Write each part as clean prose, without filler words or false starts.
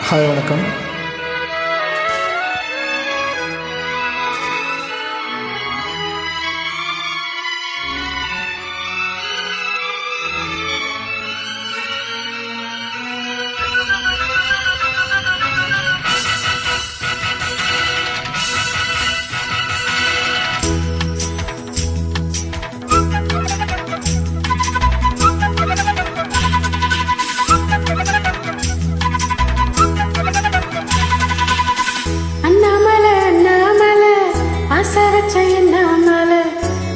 Hi வணக்கம்.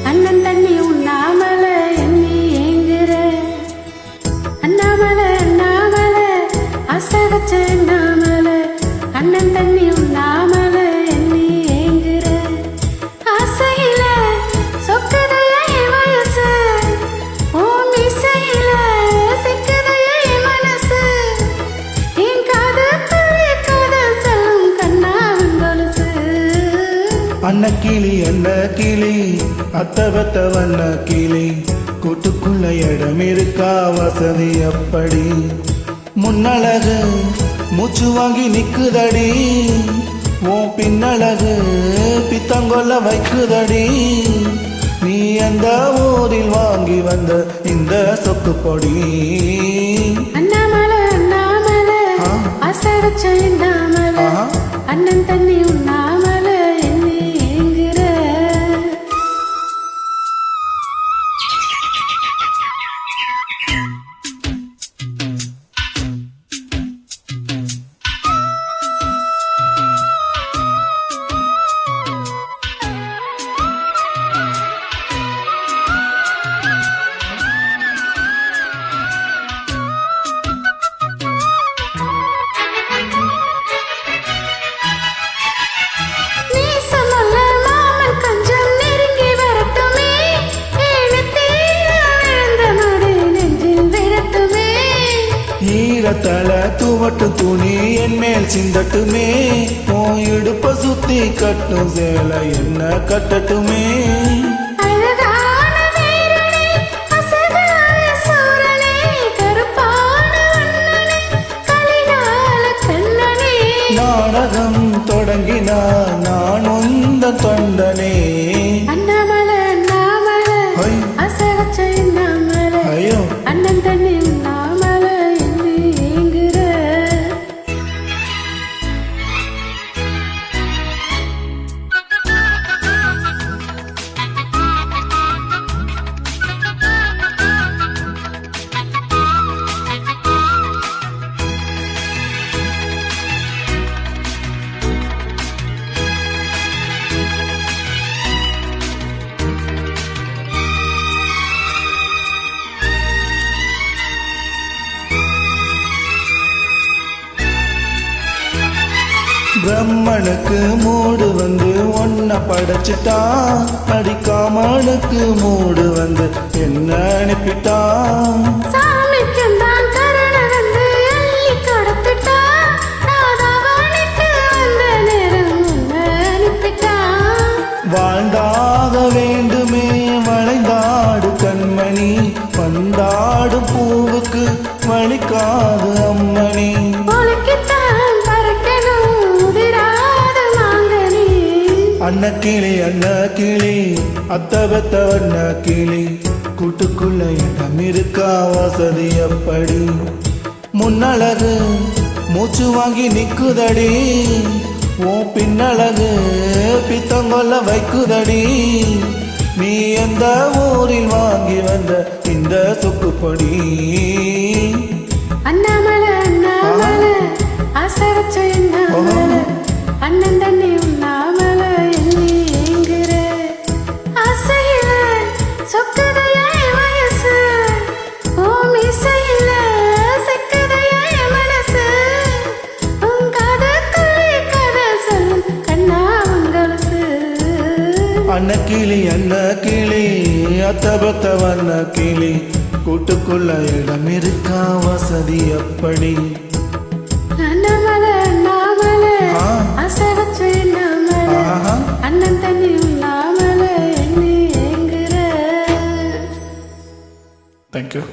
அண்ணன் தண்ணி உண்ணாமல எண்ணி ஏங்குற அண்ணாமல அண்ணாமல ஆசை வச்ச அண்ணாமல அண்ணன் தண்ணி உண்ணாமல எண்ணி ஏங்குற ஆசையில சொக்கதைய வயசு ஓ மிசையில சிக்கதைய மனசு என் காதல் சொல்லும் கண்ணாவின் கொலுசு அண்ண கிளி அத்தவத்த வண்ண கிளி கூட்டுக்குள்ள இடம் இருக்கா வசதி அப்படி முன்னழகு மூச்சு வாங்கி நிக்குதடி ஓ பின்னழகு பித்தங்கொல்ல வைக்குதடி நீ அந்த ஊரில் வாங்கி வந்த இந்த சொக்கு பொடி அண்ணாமலை அண்ணாமலை ஆசை வச்ச அண்ணாமலை அண்ணன் தண்ணி உண்ணாமலை தல தூவட்டு துணி என் மேல் சிந்தட்டுமே ஓ இடுப்ப சுத்தி கட்டும் சேலை என்ன கட்டட்டுமே நாடகம் தொடங்கினா நான் உந்த தொண்டனே அண்ணாமலை அண்ணாமலை ஆசை வச்ச அண்ணாமலை ஐயோ அண்ணன் தண்ணி பிரம்மனுக்கு மூடு வந்து ஒன்ன படைச்சிட்டான் படிக்காமனுக்கு மூடு வந்து என்ன அனுப்பிட்டான் வாழ்ந்தாக வேண்டுமே வளைந்தாடு கண்மணி பந்தாடு பூவுக்கு வலிக்காது அம்மணி அண்ண கிளி அத்தவத்த வண்ண கிளி கூட்டுக்குள்ள இடம் இருக்கா வசதி அப்படி முன்னழகு மூச்சு வாங்கி நிக்குதடி ஓ பின்னழகு பித்தங்கொல்ல வைக்குதடி நீ எந்த ஊரில் வாங்கி வந்த இந்த சொக்கு பொடி அண்ணாமலை அண்ணாமலை ஆசை வச்ச அண்ணாமலை அண்ணன் தண்ணி உண்ணாமலை எண்ணி ஏங்குற ஆசையில சொக்கதைய வயசு ஓ மிசையில சிக்கதைய மனசு உன் காதல் சொல்லும் கண்ணாவின் கொலுசு அண்ண கிளி அத்தபத்த வண்ண கிளி கூட்டுக்குள்ள இடம் இருக்கா வசதி அப்படி அண்ணாமலை அண்ணாமலை ஆசை வச்ச அண்ணாமலை அண்ணன் தண்ணி உண்ணாமலை எண்ணி ஏங்குற. Thank you.